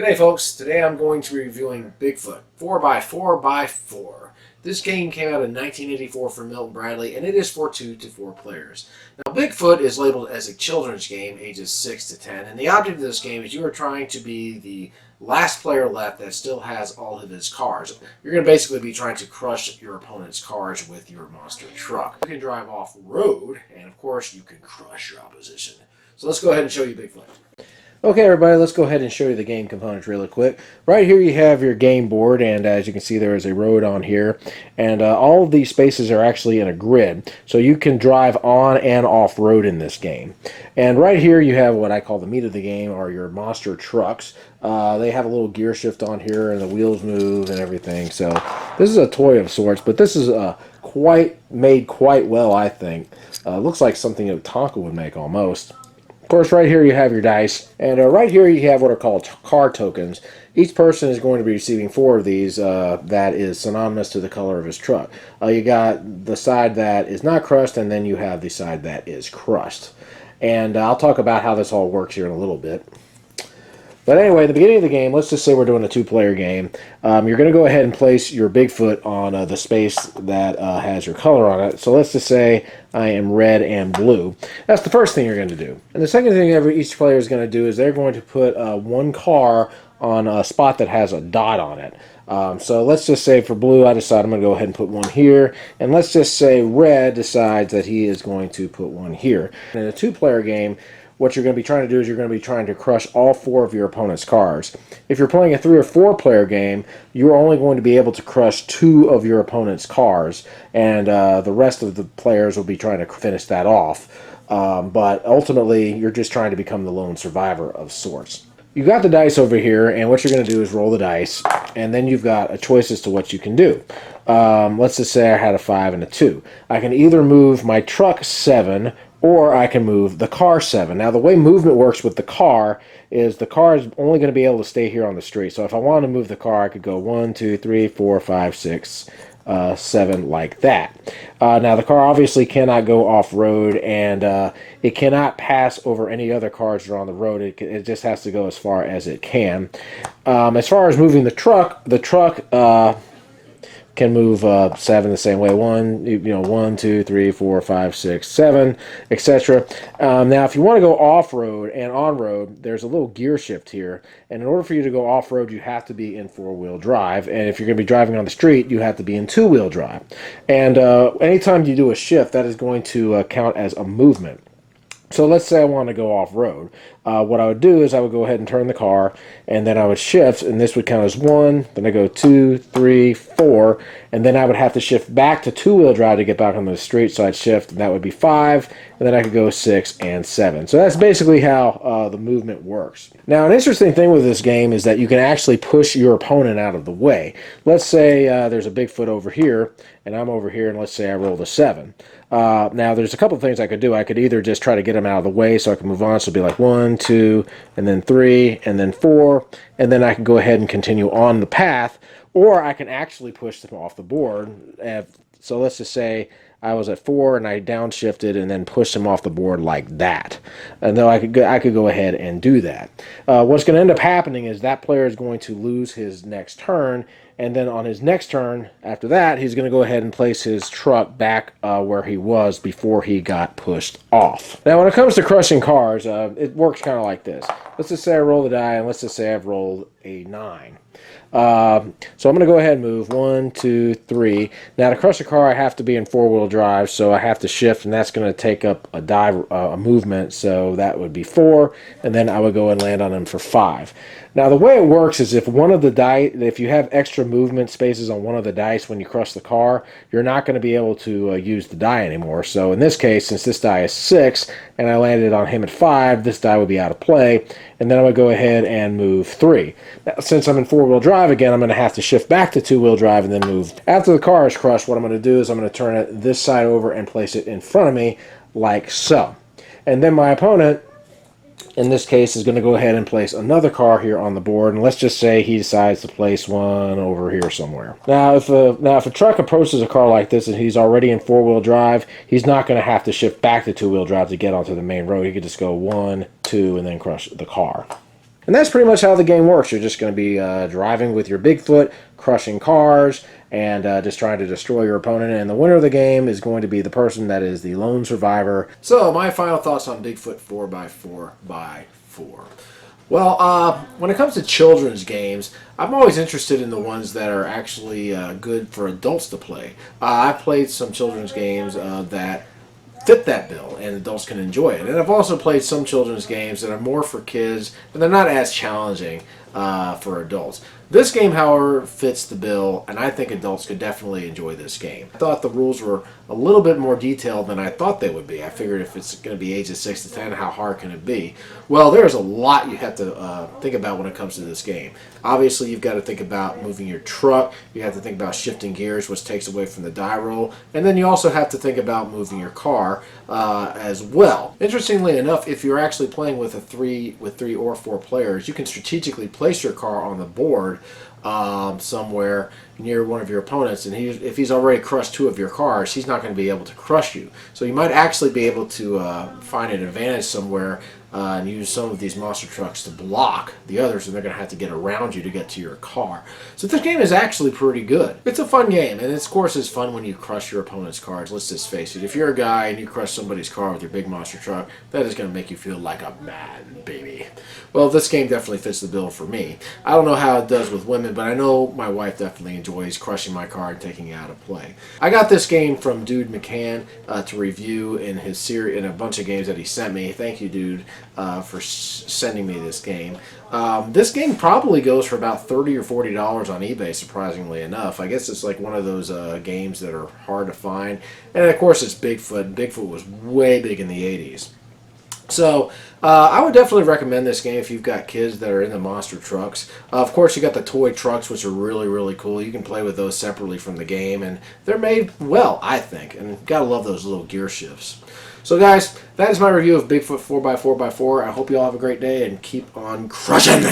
G'day folks, today I'm going to be reviewing Bigfoot 4x4x4. This game came out in 1984 from Milton Bradley, and it is for 2 to 4 players. Now Bigfoot is labeled as a children's game, ages 6 to 10, and the object of this game is you are trying to be the last player left that still has all of his cars. You're going to basically be trying to crush your opponent's cars with your monster truck. You can drive off-road, and of course you can crush your opposition. So let's go ahead and show you Bigfoot. Okay, everybody, let's go ahead and show you the game components really quick. Right here you have your game board, and as you can see there is a road on here, and all of these spaces are actually in a grid, so you can drive on and off road in this game. And right here you have what I call the meat of the game, or your monster trucks. They have a little gear shift on here, and the wheels move and everything, so this is a toy of sorts, but this is made quite well, I think. Looks like something that Tonka would make almost. Of course, right here you have your dice, and right here you have what are called car tokens. Each person is going to be receiving 4 of these that is synonymous to the color of his truck. You got the side that is not crushed, and then you have the side that is crushed. And I'll talk about how this all works here in a little bit. But anyway, at the beginning of the game, let's just say we're doing a 2-player game. You're going to go ahead and place your Bigfoot on the space that has your color on it. So let's just say I am red and blue. That's the first thing you're going to do. And the second thing each player is going to do is they're going to put one car on a spot that has a dot on it. So let's just say for blue, I decide I'm going to go ahead and put one here. And let's just say red decides that he is going to put one here. In a 2-player game, what you're going to be trying to do is you're going to be trying to crush all 4 of your opponent's cars. If you're playing a 3 or 4-player game, you're only going to be able to crush 2 of your opponent's cars, and the rest of the players will be trying to finish that off. But ultimately, you're just trying to become the lone survivor of sorts. You've got the dice over here, and what you're going to do is roll the dice, and then you've got a choice as to what you can do. Let's just say I had a 5 and a 2. I can either move my truck 7, or I can move the car 7. Now, the way movement works with the car is only going to be able to stay here on the street. So if I wanted to move the car, I could go 1, 2, 3, 4, 5, 6, 7, like that. Now, the car obviously cannot go off-road, and it cannot pass over any other cars that are on the road. It just has to go as far as it can. As far as moving the truck can move 7 the same way. 1, 2, 3, 4, 5, 6, 7, etc. Now, if you want to go off-road and on-road, there's a little gear shift here. And in order for you to go off-road, you have to be in 4-wheel drive. And if you're going to be driving on the street, you have to be in 2-wheel drive. And anytime you do a shift, that is going to count as a movement. So let's say I want to go off-road. What I would do is I would go ahead and turn the car, and then I would shift, and this would count as 1, then I go 2, 3, 4, and then I would have to shift back to 2-wheel drive to get back on the street, so I'd shift, and that would be 5, and then I could go 6 and 7. So that's basically how the movement works. Now, an interesting thing with this game is that you can actually push your opponent out of the way. Let's say there's a Bigfoot over here, and I'm over here, and let's say I rolled a 7. Now, there's a couple of things I could do. I could either just try to get him out of the way so I can move on. So it'd be like 1, 2, and then 3, and then 4, and then I can go ahead and continue on the path, or I can actually push them off the board. So let's just say I was at 4 and I downshifted and then pushed him off the board like that. And though I could go ahead and do that. What's going to end up happening is that player is going to lose his next turn, and then on his next turn after that, he's going to go ahead and place his truck back where he was before he got pushed off. Now, when it comes to crushing cars, it works kind of like this. Let's just say I roll the die, and let's just say I've rolled a 9. So I'm going to go ahead and move 1, 2, 3. Now, to crush a car, I have to be in 4-wheel drive, so I have to shift, and that's going to take up a movement, so that would be 4, and then I would go and land on him for 5. Now, the way it works is if you have extra movement spaces on one of the dice when you crush the car, you're not going to be able to use the die anymore. So in this case, since this die is 6 and I landed on him at 5, this die would be out of play, and then I would go ahead and move 3. Now, since I'm in 4-wheel drive again, I'm going to have to shift back to 2-wheel drive and then move. After the car is crushed, what I'm going to do is I'm going to turn it this side over and place it in front of me like so. And then my opponent, in this case, is going to go ahead and place another car here on the board, and let's just say he decides to place one over here somewhere. Now, if a truck approaches a car like this and he's already in 4-wheel drive, he's not going to have to shift back to 2-wheel drive to get onto the main road. He could just go 1, 2, and then crush the car. And that's pretty much how the game works. You're just going to be driving with your Bigfoot, crushing cars, and just trying to destroy your opponent. And the winner of the game is going to be the person that is the lone survivor. So my final thoughts on Bigfoot 4x4x4. Well, when it comes to children's games, I'm always interested in the ones that are actually good for adults to play. I've played some children's games that fit that bill and adults can enjoy it. And I've also played some children's games that are more for kids and they're not as challenging for adults. This game, however, fits the bill, and I think adults could definitely enjoy this game. I thought the rules were a little bit more detailed than I thought they would be. I figured if it's going to be ages 6 to 10, how hard can it be? Well, there's a lot you have to think about when it comes to this game. Obviously, you've got to think about moving your truck. You have to think about shifting gears, which takes away from the die roll. And then you also have to think about moving your car as well. Interestingly enough, if you're actually playing with three or four players, you can strategically place your car on the board somewhere near one of your opponents, and if he's already crushed 2 of your cars, he's not going to be able to crush you. So you might actually be able to find an advantage somewhere and use some of these monster trucks to block the others, and they're going to have to get around you to get to your car. So this game is actually pretty good. It's a fun game, and of course it's fun when you crush your opponent's cars. Let's just face it, if you're a guy and you crush somebody's car with your big monster truck, that is going to make you feel like a man, baby. Well, this game definitely fits the bill for me. I don't know how it does with women, but I know my wife definitely enjoys crushing my car and taking it out of play. I got this game from Dude McCann to review in his series, in a bunch of games that he sent me. Thank you, dude, for sending me this game. This game probably goes for about $30 or $40 on eBay, surprisingly enough. I guess it's like one of those games that are hard to find. And of course it's Bigfoot. Bigfoot was way big in the 80s. So I would definitely recommend this game if you've got kids that are into monster trucks. Of course, you got the toy trucks, which are really, really cool. You can play with those separately from the game, and they're made well, I think. And gotta love those little gear shifts. So guys, that is my review of Bigfoot 4x4x4. I hope you all have a great day and keep on crushing!